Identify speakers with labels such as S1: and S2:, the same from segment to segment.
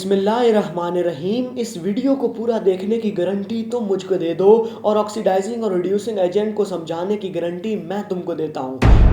S1: बिस्मिल्लाहिर्रहमानिर्रहीम। इस वीडियो को पूरा देखने की गारंटी तुम मुझको दे दो और ऑक्सीडाइजिंग और रिड्यूसिंग एजेंट को समझाने की गारंटी मैं तुमको देता हूँ।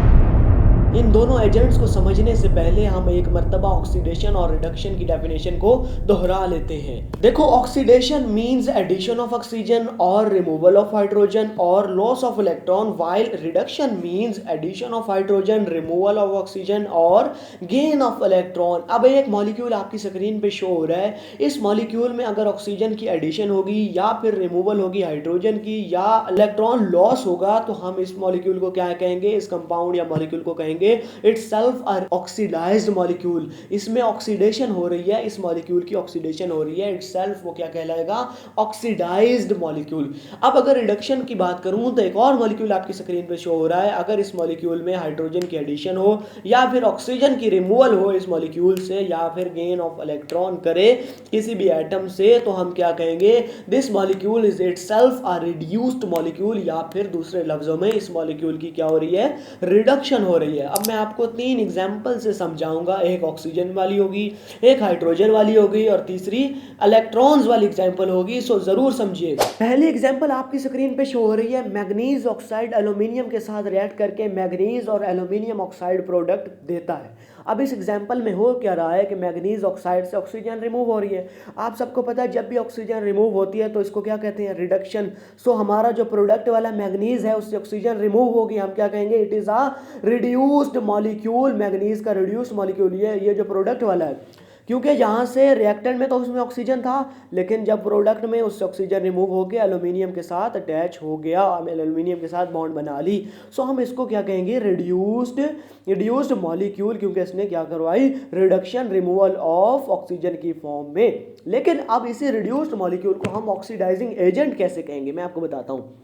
S1: इन दोनों एजेंट्स को समझने से पहले हम एक मर्तबा ऑक्सीडेशन और रिडक्शन की डेफिनेशन को दोहरा लेते हैं। देखो, oxidation means addition of oxygen और रिमूवल ऑफ हाइड्रोजन और loss of electron, while reduction means addition of hydrogen, removal of oxygen और गेन ऑफ इलेक्ट्रॉन। अब एक मॉलिक्यूल आपकी स्क्रीन पे शो हो रहा है। इस मॉलिक्यूल में अगर ऑक्सीजन की एडिशन होगी या फिर रिमूवल होगी हाइड्रोजन की या इलेक्ट्रॉन लॉस होगा तो हम इस मॉलिक्यूल को क्या कहेंगे, इस कंपाउंड या मॉलिक्यूल को कहेंगे इटसेल्फ ऑक्सीडाइज्ड मॉलिक्यूल। इसमें ऑक्सीडेशन हो रही है, इस मॉलिक्यूल की ऑक्सीडेशन हो रही है, इटसेल्फ वो क्या कहलाएगा, ऑक्सीडाइज्ड मॉलिक्यूल। अब अगर रिडक्शन की बात करूं तो एक और मॉलिक्यूल आपकी स्क्रीन पे शो हो रहा है। अगर इस मॉलिक्यूल में हाइड्रोजन की एडिशन हो या फिर ऑक्सीजन की रिमूवल हो इस मॉलिक्यूल से या फिर गेन ऑफ इलेक्ट्रॉन करे किसी भी एटम से, तो हम क्या कहेंगे, this molecule is itself a reduced molecule, या फिर दूसरे लफ्जों में इस मॉलिक्यूल की क्या हो रही है, रिडक्शन हो रही है। अब मैं आपको 3 एग्जांपल से समझाऊंगा। एक ऑक्सीजन वाली होगी, एक हाइड्रोजन वाली होगी और तीसरी इलेक्ट्रॉन्स वाली एग्जांपल होगी। सो जरूर समझिएगा। पहली एग्जांपल आपकी स्क्रीन पे शो हो रही है। मैग्नीज ऑक्साइड एल्यूमिनियम के साथ रिएक्ट करके मैग्नीज और एल्यूमिनियम ऑक्साइड प्रोडक्ट देता है। अब इस एग्जांपल में हो क्या रहा है कि मैग्नीज ऑक्साइड से ऑक्सीजन रिमूव हो रही है। आप सबको पता है जब भी ऑक्सीजन रिमूव होती है तो इसको क्या कहते हैं, रिडक्शन। सो हमारा जो प्रोडक्ट वाला मैग्नीज है उससे ऑक्सीजन रिमूव होगी, हम क्या कहेंगे, it is a reduced molecule. Manganese का रिड्यूस्ड मॉलिक्यूल ये जो प्रोडक्ट वाला है, क्योंकि यहाँ से रिएक्टेंट में तो उसमें ऑक्सीजन था, लेकिन जब प्रोडक्ट में उससे ऑक्सीजन रिमूव हो गया, एल्यूमिनियम के साथ अटैच हो गया, एल्यूमिनियम के साथ बॉन्ड बना ली। सो हम इसको क्या कहेंगे, रिड्यूस्ड मॉलिक्यूल, क्योंकि इसने क्या करवाई, रिडक्शन, रिमूवल ऑफ ऑक्सीजन की फॉर्म में। लेकिन अब इसी रिड्यूस्ड मॉलिक्यूल को हम ऑक्सीडाइजिंग एजेंट कैसे कहेंगे, मैं आपको बताता हूँ।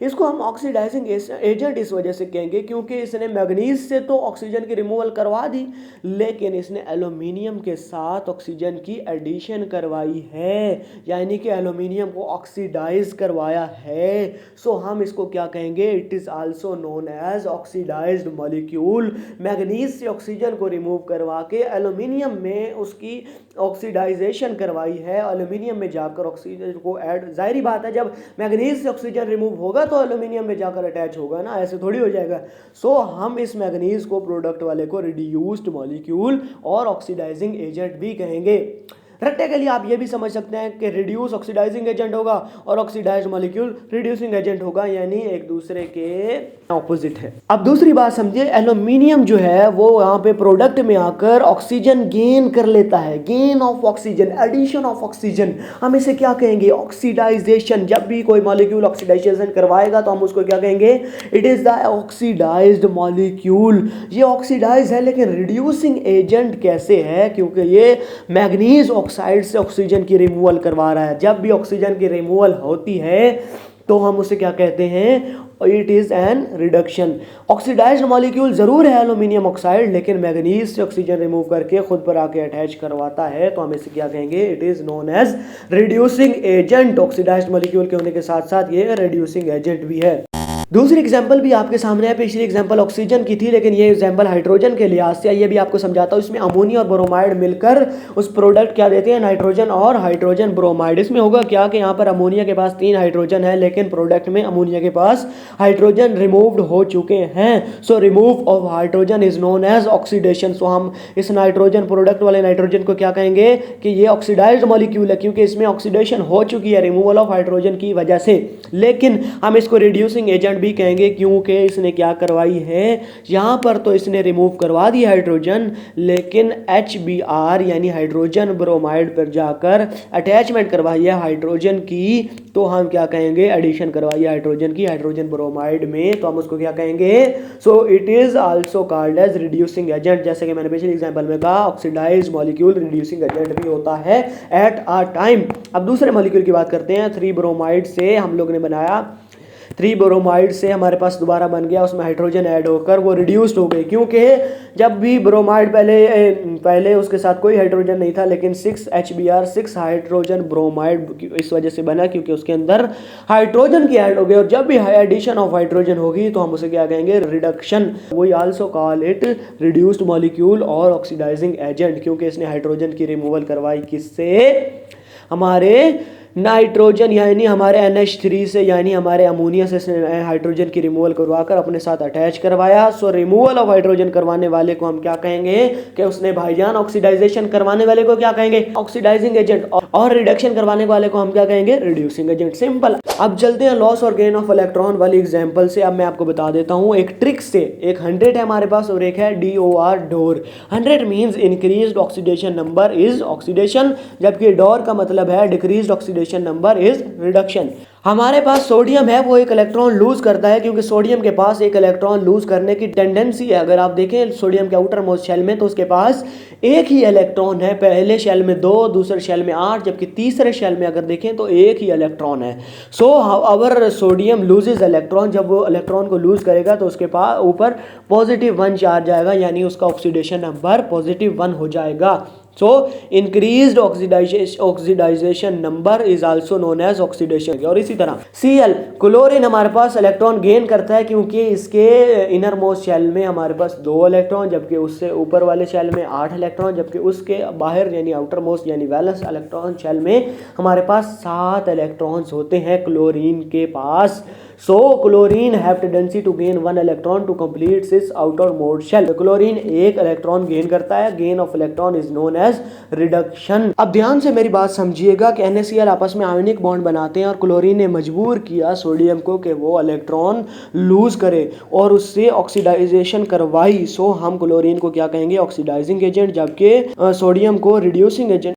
S1: इसको हम ऑक्सीडाइजिंग एजेंट इस वजह से कहेंगे क्योंकि इसने मैग्नीज से तो ऑक्सीजन की रिमूवल करवा दी, लेकिन इसने एल्यूमिनियम के साथ ऑक्सीजन की एडिशन करवाई है, यानी कि एल्यूमिनियम को ऑक्सीडाइज करवाया है। सो हम इसको क्या कहेंगे, it is also known as oxidized molecule. Manganese से ऑक्सीजन को रिमूव करवा के एल्यूमिनियम में उसकी ऑक्सीडाइजेशन करवाई है, एल्यूमिनियम में जाकर ऑक्सीजन को ऐड, जाहिर बात है जब मैग्नीज से ऑक्सीजन रिमूव होगा तो एल्यूमिनियम में जाकर अटैच होगा ना, ऐसे थोड़ी हो जाएगा। सो हम इस मैग्नीज को, प्रोडक्ट वाले को, रिड्यूस्ड मॉलिक्यूल और ऑक्सीडाइजिंग एजेंट भी कहेंगे। रट्टे के लिए आप ये भी समझ सकते हैं कि रिड्यूस ऑक्सीडाइजिंग एजेंट होगा और ऑक्सीडाइज्ड मॉलिक्यूल रिड्यूसिंग एजेंट होगा, यानी एक दूसरे के ऑपोजिट है। अब दूसरी बात समझिए, एल्यूमिनियम जो है वो यहाँ पे प्रोडक्ट में आकर ऑक्सीजन गेन कर लेता है, gain of oxygen, addition of oxygen. हम इसे क्या कहेंगे, ऑक्सीडाइजेशन। जब भी कोई मॉलिक्यूल ऑक्सीडाइजेशन करवाएगा तो हम उसको क्या कहेंगे, it is the oxidized molecule. ये ऑक्सीडाइज है, लेकिन रिड्यूसिंग एजेंट कैसे है, क्योंकि ये मैग्नीज ऑक्साइड से ऑक्सीजन की रिमूवल करवा रहा है। जब भी ऑक्सीजन की रिमूवल होती है तो हम उसे क्या कहते हैं, it is an reduction. Oxidized molecule जरूर है एल्यूमिनियम ऑक्साइड, लेकिन मैग्नीज से ऑक्सीजन रिमूव करके खुद पर आके अटैच करवाता है, तो हम इसे क्या कहेंगे, it is known as reducing agent. Oxidized molecule के होने के साथ साथ ये रिड्यूसिंग एजेंट भी है। दूसरी एग्जांपल भी आपके सामने है। पिछली एग्जांपल ऑक्सीजन की थी, लेकिन ये एग्जांपल हाइड्रोजन के लिहाज से, ये भी आपको समझाता हूँ। इसमें अमोनिया और ब्रोमाइड मिलकर उस प्रोडक्ट क्या देते हैं, नाइट्रोजन और हाइड्रोजन ब्रोमाइड। इसमें होगा क्या कि यहाँ पर अमोनिया के पास 3 हाइड्रोजन है, लेकिन प्रोडक्ट में अमोनिया के पास हाइड्रोजन रिमूव्ड हो चुके हैं। So remove of hydrogen is known as oxidation. So हम इस नाइट्रोजन, प्रोडक्ट वाले नाइट्रोजन को क्या कहेंगे कि ये ऑक्सीडाइज्ड मॉलिक्यूल है, क्योंकि इसमें ऑक्सीडेशन हो चुकी है रिमूवल ऑफ हाइड्रोजन की वजह से। लेकिन हम इसको रिड्यूसिंग एजेंट भी कहेंगे क्योंकि इसने क्या करवाई है, यहाँ पर तो इसने रिमूव करवा दी हाइड्रोजन, लेकिन HBr यानी हाइड्रोजन ब्रोमाइड पर जाकर अटैचमेंट करवाई है हाइड्रोजन की, तो हम क्या कहेंगे, एडिशन करवाई है हाइड्रोजन की हाइड्रोजन ब्रोमाइड में, तो हम उसको क्या कहेंगे, so it is also called as reducing agent. जैसे कि मैंने पिछले एग्जांपल में कहा, ऑक्सीडाइज्ड मॉलिक्यूल रिड्यूसिंग एजेंट भी होता है एट अ टाइम। अब दूसरे मॉलिक्यूल की बात करते हैं। 3 ब्रोमाइड से हम लोग ने बनाया 3 ब्रोमाइड से हमारे पास दोबारा बन गया, उसमें हाइड्रोजन ऐड होकर वो रिड्यूस्ड हो गई, क्योंकि जब भी ब्रोमाइड पहले उसके साथ कोई हाइड्रोजन नहीं था, लेकिन 6 HBr 6 हाइड्रोजन ब्रोमाइड इस वजह से बना क्योंकि उसके अंदर हाइड्रोजन की ऐड हो गई। और जब भी एडिशन ऑफ हाइड्रोजन होगी तो हम उसे क्या कहेंगे, reduction. We also call it reduced molecule और ऑक्सीडाइजिंग एजेंट, क्योंकि इसने हाइड्रोजन की रिमूवल करवाई किससे, हमारे नाइट्रोजन यानी हमारे NH3 से, यानी हमारे अमोनिया से हाइड्रोजन की रिमूवल करवाकर अपने साथ अटैच करवाया। सो रिमूवल ऑफ हाइड्रोजन करवाने वाले को हम क्या कहेंगे कि उसने भाईजान ऑक्सीडाइजेशन करवाने वाले को क्या कहेंगे, ऑक्सीडाइजिंग एजेंट, और रिडक्शन करवाने वाले को हम क्या कहेंगे, रिड्यूसिंग एजेंट। सिंपल। अब चलते हैं लॉस और गेन ऑफ इलेक्ट्रॉन वाली एग्जांपल से। अब मैं आपको बता देता हूं एक ट्रिक से। एक 100 है हमारे पास और एक है DOR, door. 100 means increased oxidation number is oxidation, जबकि डोर का मतलब है decreased oxidation number is reduction. हमारे पास सोडियम है, वो एक इलेक्ट्रॉन लूज करता है, क्योंकि सोडियम के पास एक इलेक्ट्रॉन लूज करने की टेंडेंसी है। अगर आप देखें सोडियम के आउटर मोस्ट शेल में, तो उसके पास एक ही इलेक्ट्रॉन है। पहले शेल में 2, दूसरे शेल में 8, जबकि तीसरे शेल में अगर देखें तो एक ही इलेक्ट्रॉन है। सो अवर सोडियम लूजेज इलेक्ट्रॉन, जब वो इलेक्ट्रॉन को लूज करेगा तो उसके पास ऊपर +1 चार्ज आएगा, यानी उसका ऑक्सीडेशन नंबर +1 हो जाएगा। So increased oxidization number is also known as oxidation. और इसी तरह Cl, क्लोरीन हमारे पास इलेक्ट्रॉन गेन करता है, क्योंकि इसके इनर मोस्ट शेल में हमारे पास 2 इलेक्ट्रॉन, जबकि उससे ऊपर वाले शेल में 8 इलेक्ट्रॉन, जबकि उसके बाहर यानी आउटर मोस्ट यानी वैलेंस इलेक्ट्रॉन शेल में हमारे पास 7 इलेक्ट्रॉन्स होते हैं क्लोरीन के पास। So chlorine have tendency to gain 1 electron to complete its outer most shell. Chlorine एक इलेक्ट्रॉन गेन करता है, gain of electron is known as reduction. अब ध्यान से मेरी बात समझिएगा कि NaCl आपस में आयोनिक बॉन्ड बनाते हैं, और क्लोरीन ने मजबूर किया सोडियम को कि वो इलेक्ट्रॉन लूज करे और उससे ऑक्सीडाइजेशन करवाई। सो हम क्लोरीन को क्या कहेंगे, ऑक्सीडाइजिंग एजेंट, जबकि सोडियम को रिड्यूसिंग एजेंट।